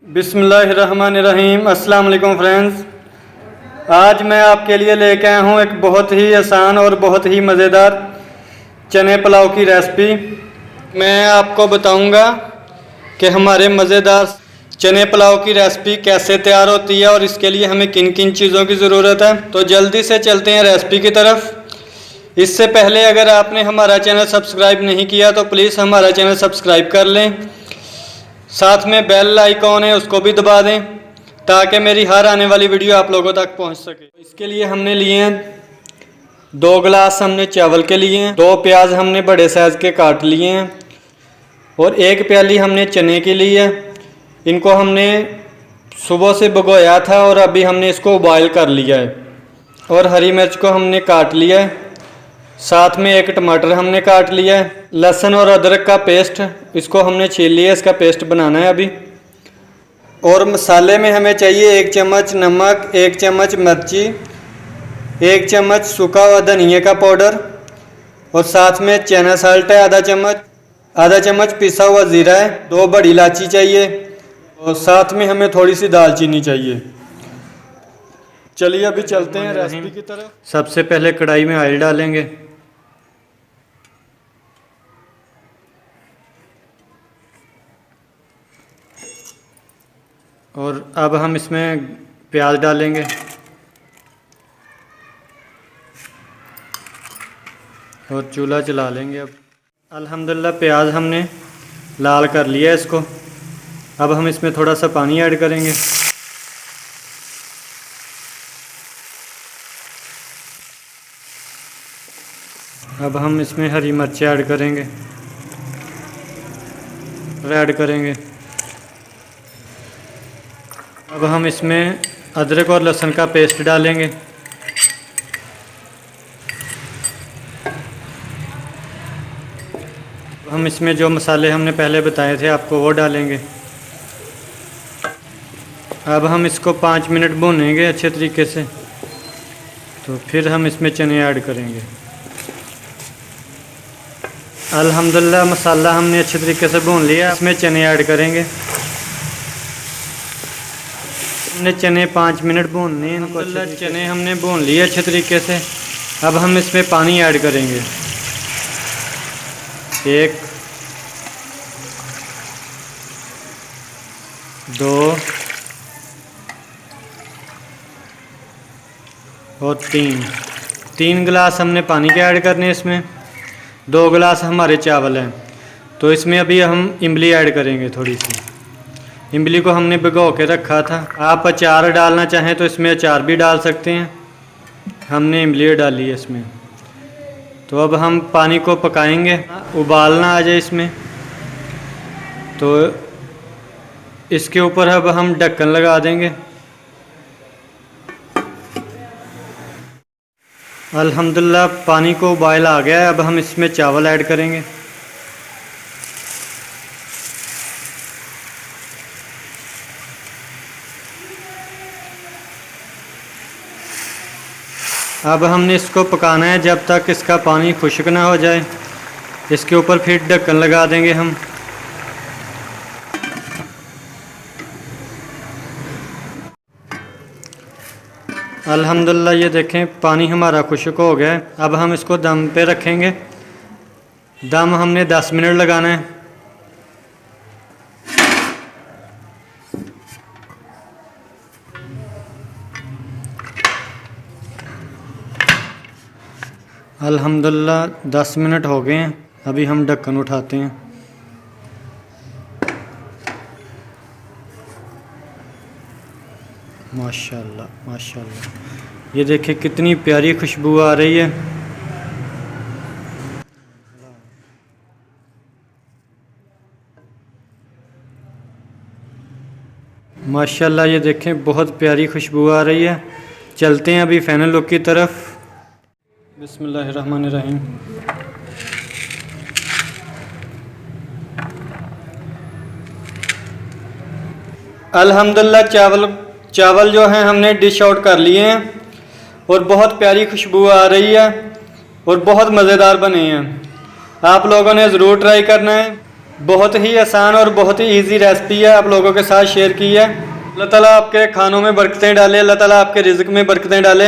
बिस्मिल्लाहिर्रहमानिर्रहीम। अस्सलाम वालेकुम फ्रेंड्स, आज मैं आपके लिए लेके आया हूँ एक बहुत ही आसान और बहुत ही मज़ेदार चने पुलाव की रेसिपी। मैं आपको बताऊँगा कि हमारे मज़ेदार चने पुलाव की रेसिपी कैसे तैयार होती है और इसके लिए हमें किन किन चीज़ों की ज़रूरत है। तो जल्दी से चलते हैं रेसिपी की तरफ। इससे पहले अगर आपने हमारा चैनल सब्सक्राइब नहीं किया तो प्लीज़ हमारा चैनल सब्सक्राइब कर लें, साथ में बेल आइकॉन है उसको भी दबा दें ताकि मेरी हर आने वाली वीडियो आप लोगों तक पहुंच सके। इसके लिए हमने लिए हैं 2 गिलास हमने चावल के लिए हैं, 2 प्याज हमने बड़े साइज़ के काट लिए हैं और 1 प्याली हमने चने की ली है। इनको हमने सुबह से भिगोया था और अभी हमने इसको बॉयल कर लिया है। और हरी मिर्च को हमने काट लिया है, साथ में 1 टमाटर हमने काट लिया है। लहसुन और अदरक का पेस्ट, इसको हमने छील लिया, इसका पेस्ट बनाना है अभी। और मसाले में हमें चाहिए 1 चम्मच नमक, 1 चम्मच मिर्ची, 1 चम्मच सूखा हुआ धनिया का पाउडर और साथ में चना साल्ट है आधा चम्मच पिसा हुआ ज़ीरा है, 2 बड़ी इलायची चाहिए और साथ में हमें थोड़ी सी दालचीनी चाहिए। चलिए अभी चलते हैं रेसिपी की तरफ। सबसे पहले कढ़ाई में ऑयल डालेंगे और अब हम इसमें प्याज डालेंगे और चूल्हा चला लेंगे। अब अल्हम्दुलिल्लाह प्याज हमने लाल कर लिया इसको। अब हम इसमें थोड़ा सा पानी ऐड करेंगे। अब हम इसमें हरी मिर्चें ऐड करेंगे। अब हम इसमें अदरक और लहसुन का पेस्ट डालेंगे। हम इसमें जो मसाले हमने पहले बताए थे आपको वो डालेंगे। अब हम इसको 5 मिनट भूनेंगे अच्छे तरीके से, तो फिर हम इसमें चने ऐड करेंगे। अल्हम्दुलिल्लाह मसाला हमने अच्छे तरीके से भून लिया। इसमें चने ऐड करेंगे। हमने चने 5 मिनट भूनने हैं इनको। चने हमने भून लिए अच्छे तरीके से। अब हम इसमें पानी ऐड करेंगे। 1 2 और 3 गिलास हमने पानी के ऐड करने हैं इसमें। 2 गिलास हमारे चावल हैं, तो इसमें अभी हम इमली ऐड करेंगे। थोड़ी सी इमली को हमने भिगो के रखा था। आप अचार डालना चाहें तो इसमें अचार भी डाल सकते हैं, हमने इमली डाली है इसमें। तो अब हम पानी को पकाएंगे, उबालना आ जाए इसमें। तो इसके ऊपर अब हम ढक्कन लगा देंगे। अल्हम्दुलिल्लाह पानी को उबाल आ गया है। अब हम इसमें चावल ऐड करेंगे। अब हमने इसको पकाना है जब तक इसका पानी खुश्क ना हो जाए। इसके ऊपर फिर ढक्कन लगा देंगे हम। अल्हम्दुलिल्लाह ये देखें पानी हमारा खुश्क हो गया है। अब हम इसको दम पे रखेंगे। दम हमने 10 मिनट लगाना है। अल्हम्दुलिल्लाह 10 मिनट हो गए हैं। अभी हम ढक्कन उठाते हैं। माशाल्लाह माशाल्लाह, ये देखिए कितनी प्यारी खुशबू आ रही है। माशाल्लाह ये देखें बहुत प्यारी खुशबू आ रही है। चलते हैं अभी फाइनल लुक की तरफ। बिस्मिल्लाहिर्रहमानिर्रहीम। अल्हम्दुलिल्लाह चावल जो हैं हमने डिश आउट कर लिए हैं और बहुत प्यारी खुशबू आ रही है और बहुत मज़ेदार बने हैं। आप लोगों ने ज़रूर ट्राई करना है। बहुत ही आसान और बहुत ही इजी रेसिपी है, आप लोगों के साथ शेयर की है। अल्लाह ताला आपके खानों में बरकतें डाले, अल्लाह ताला आपके रिज़्क में बरकतें डाले,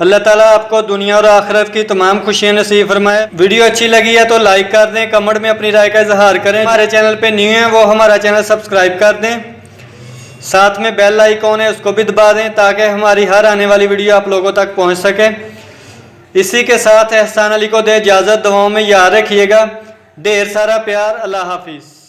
अल्लाह ताला आपको दुनिया और आखिरत की तमाम खुशियां नसीब फरमाए। वीडियो अच्छी लगी है तो लाइक कर दें, कमेंट में अपनी राय का इजहार करें। हमारे चैनल पे न्यू हैं वो हमारा चैनल सब्सक्राइब कर दें, साथ में बेल आइकॉन है उसको भी दबा दें ताकि हमारी हर आने वाली वीडियो आप लोगों तक पहुंच सके। इसी के साथ एहसान अली को दे इजाज़त, दुआओं में याद रखिएगा। ढेर सारा प्यार, अल्लाह हाफिज़।